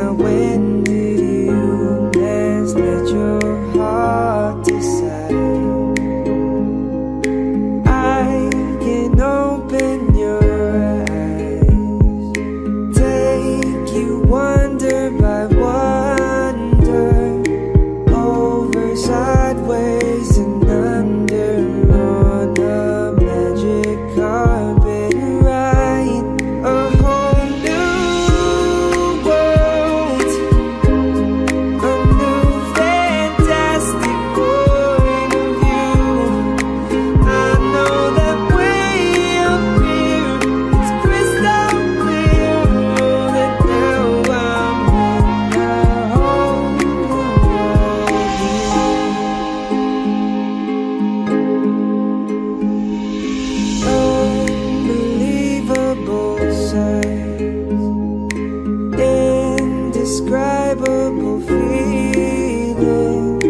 Now when did you last let your heart decide? I can open your eyes, take you wonder by wonder, over, sideways and under, on a magic carpet ride. A whole new world, a new fantastic point of view. I know that way up here it's crystal clear that now I'm in a whole new world. Unbelievable sights, indescribable feeling,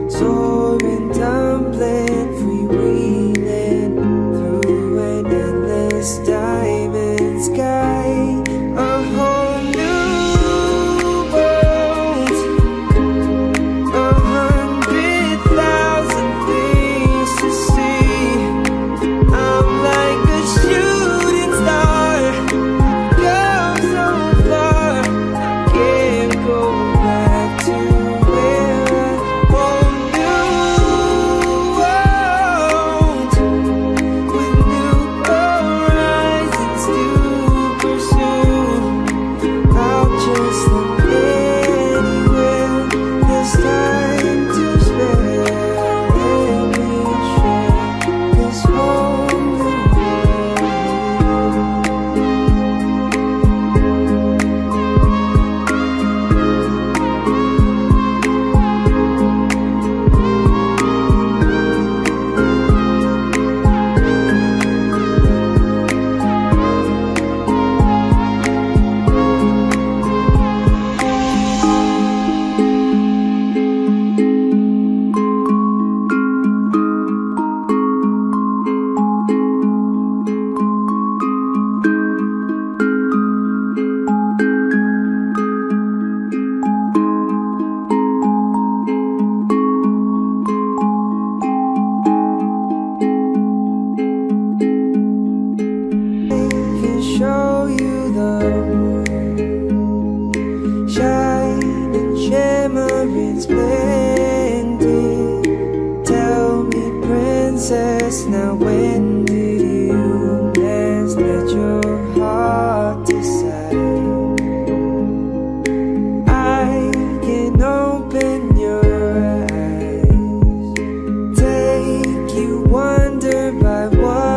soaring, tumbling, freewheeling through an endless diamond sky. A whole new world, 100,000 things to see. I'm like a shooting star, come so far, I can't go back to where I. Whole new world, with new horizons to pursue. I'll just look anywhere, there's time to spare. Let me share this whole new world. Can show you the world, shining, shimmering, splendid. Tell me, princess, now when did you last let your heart decide? I can open your eyes, take you wonder by wonder,